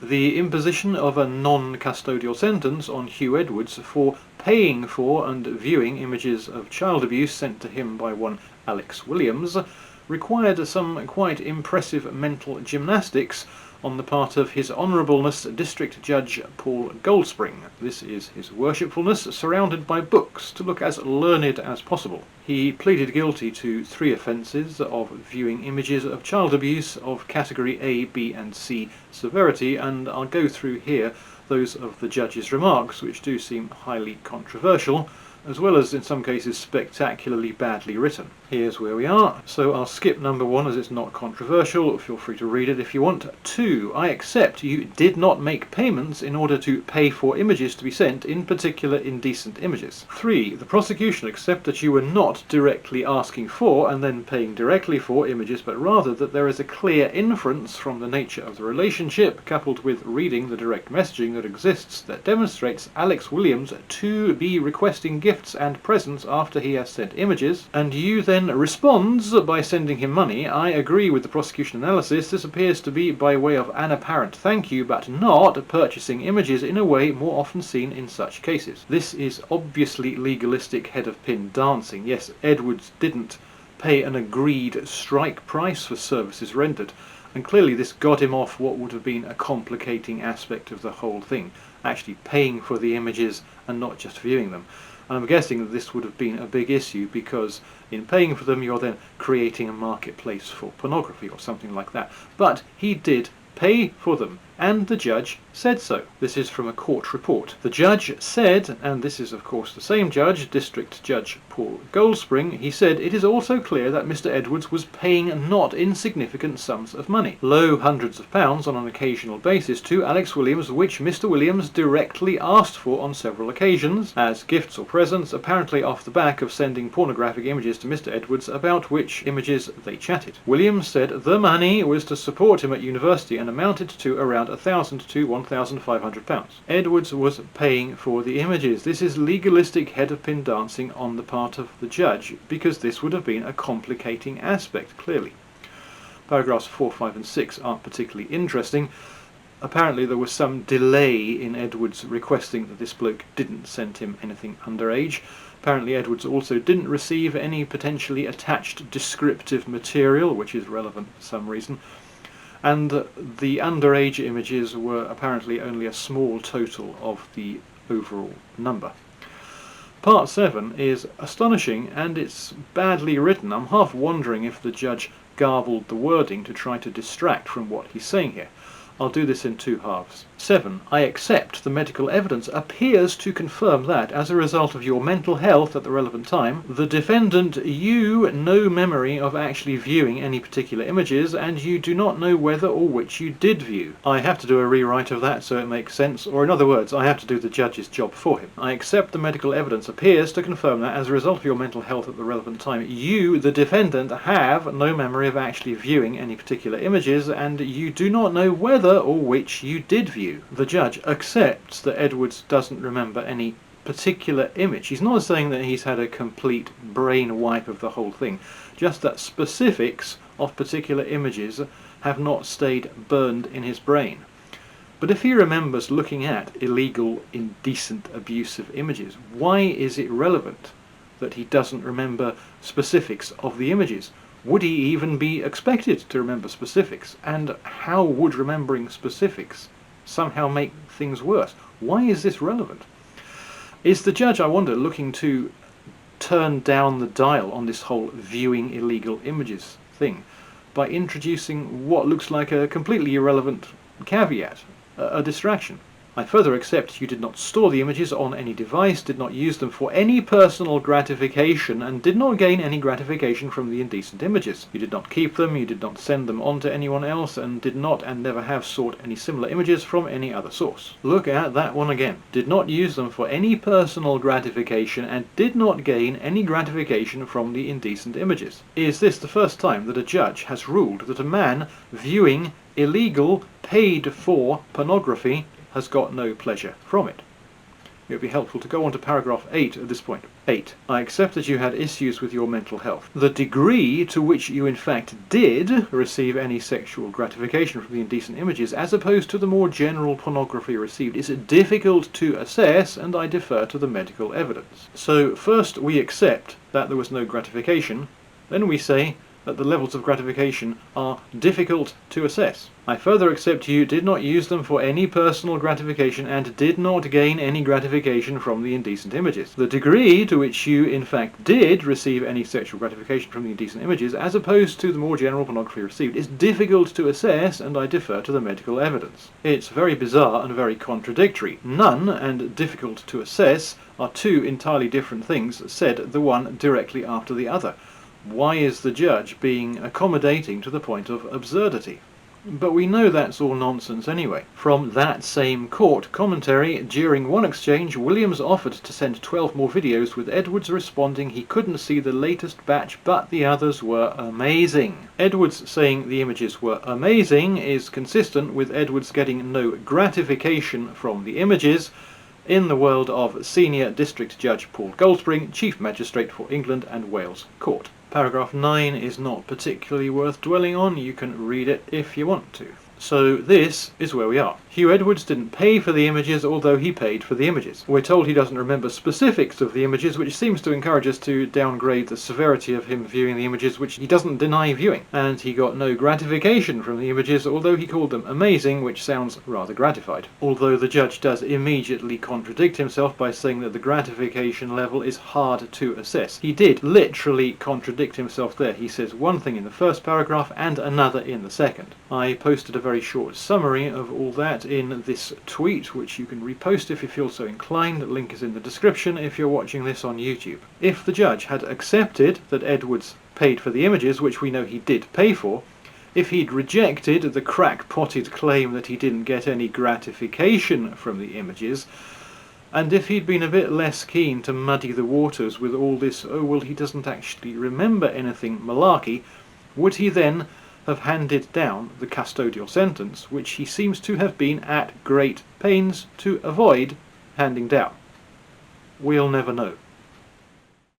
the imposition of a non-custodial sentence on Huw Edwards for paying for and viewing images of child abuse sent to him by one Alex Williams required some quite impressive mental gymnastics on the part of His Honourableness District Judge Paul Goldspring. This is His Worshipfulness, surrounded by books to look as learned as possible. He pleaded guilty to 3 offences of viewing images of child abuse of category A, B and C severity, and I'll go through here those of the judge's remarks, which do seem highly controversial, as well as in some cases spectacularly badly written. Here's where we are. So I'll skip number 1 as it's not controversial. Feel free to read it if you want. 2. I accept you did not make payments in order to pay for images to be sent, in particular indecent images. 3. The prosecution accept that you were not directly asking for and then paying directly for images, but rather that there is a clear inference from the nature of the relationship, coupled with reading the direct messaging that exists, that demonstrates Alex Williams to be requesting gifts and presents after he has sent images, and you then responds by sending him money. I agree with the prosecution analysis. This appears to be by way of an apparent thank you, but not purchasing images in a way more often seen in such cases. This is obviously legalistic head-of-pin dancing. Yes, Edwards didn't pay an agreed strike price for services rendered, and clearly this got him off what would have been a complicating aspect of the whole thing, actually paying for the images and not just viewing them. And I'm guessing that this would have been a big issue, because in paying for them you're then creating a marketplace for pornography or something like that. But he did pay for them, and the judge said so. This is from a court report. The judge said, and this is of course the same judge, District Judge Paul Goldspring, he said, it is also clear that Mr. Edwards was paying not insignificant sums of money, low hundreds of pounds on an occasional basis, to Alex Williams, which Mr. Williams directly asked for on several occasions, as gifts or presents, apparently off the back of sending pornographic images to Mr. Edwards, about which images they chatted. Williams said the money was to support him at university and amounted to around £1,000 to £1,500. Edwards was paying for the images. This is legalistic head-of-pin dancing on the part of the judge, because this would have been a complicating aspect, clearly. Paragraphs 4, 5 and 6 aren't particularly interesting. Apparently there was some delay in Edwards requesting that this bloke didn't send him anything underage. Apparently Edwards also didn't receive any potentially attached descriptive material, which is relevant for some reason. And the underage images were apparently only a small total of the overall number. Part 7 is astonishing, and it's badly written. I'm half wondering if the judge garbled the wording to try to distract from what he's saying here. I'll do this in 2 halves. 7. I accept the medical evidence appears to confirm that, as a result of your mental health at the relevant time, the defendant, you, no memory of actually viewing any particular images, and you do not know whether or which you did view. I have to do a rewrite of that so it makes sense, or in other words, I have to do the judge's job for him. I accept the medical evidence appears to confirm that, as a result of your mental health at the relevant time, you, the defendant, have no memory of actually viewing any particular images, and you do not know whether or which you did view. The judge accepts that Edwards doesn't remember any particular image. He's not saying that he's had a complete brain wipe of the whole thing, just that specifics of particular images have not stayed burned in his brain. But if he remembers looking at illegal, indecent, abusive images, why is it relevant that he doesn't remember specifics of the images? Would he even be expected to remember specifics? And how would remembering specifics somehow make things worse? Why is this relevant? Is the judge, I wonder, looking to turn down the dial on this whole viewing illegal images thing by introducing what looks like a completely irrelevant caveat, a distraction? I further accept you did not store the images on any device, did not use them for any personal gratification, and did not gain any gratification from the indecent images. You did not keep them, you did not send them on to anyone else, and did not and never have sought any similar images from any other source. Look at that one again. Did not use them for any personal gratification, and did not gain any gratification from the indecent images. Is this the first time that a judge has ruled that a man viewing illegal, paid-for pornography has got no pleasure from it? it would be helpful to go on to paragraph 8 at this point. 8. I accept that you had issues with your mental health. The degree to which you in fact did receive any sexual gratification from the indecent images, as opposed to the more general pornography received, is difficult to assess, and I defer to the medical evidence. So first we accept that there was no gratification, then we say that the levels of gratification are difficult to assess. I further accept you did not use them for any personal gratification and did not gain any gratification from the indecent images. The degree to which you in fact did receive any sexual gratification from the indecent images, as opposed to the more general pornography received, is difficult to assess, and I defer to the medical evidence. It's very bizarre and very contradictory. None and difficult to assess are two entirely different things, said the one directly after the other. Why is the judge being accommodating to the point of absurdity? But we know that's all nonsense anyway. From that same court commentary, during one exchange, Williams offered to send 12 more videos, with Edwards responding he couldn't see the latest batch, but the others were amazing. Edwards saying the images were amazing is consistent with Edwards getting no gratification from the images in the world of Senior District Judge Paul Goldspring, Chief Magistrate for England and Wales Court. Paragraph 9 is not particularly worth dwelling on. You can read it if you want to. So this is where we are. Huw Edwards didn't pay for the images, although he paid for the images. We're told he doesn't remember specifics of the images, which seems to encourage us to downgrade the severity of him viewing the images, which he doesn't deny viewing. And he got no gratification from the images, although he called them amazing, which sounds rather gratified. Although the judge does immediately contradict himself by saying that the gratification level is hard to assess. He did literally contradict himself there. He says one thing in the first paragraph and another in the second. I posted a very short summary of all that in this tweet, which you can repost if you feel so inclined. The link is in the description if you're watching this on YouTube. If the judge had accepted that Edwards paid for the images, which we know he did pay for, if he'd rejected the crack-potted claim that he didn't get any gratification from the images, and if he'd been a bit less keen to muddy the waters with all this, oh well, he doesn't actually remember anything malarkey, would he then have handed down the custodial sentence, which he seems to have been at great pains to avoid handing down? We'll never know.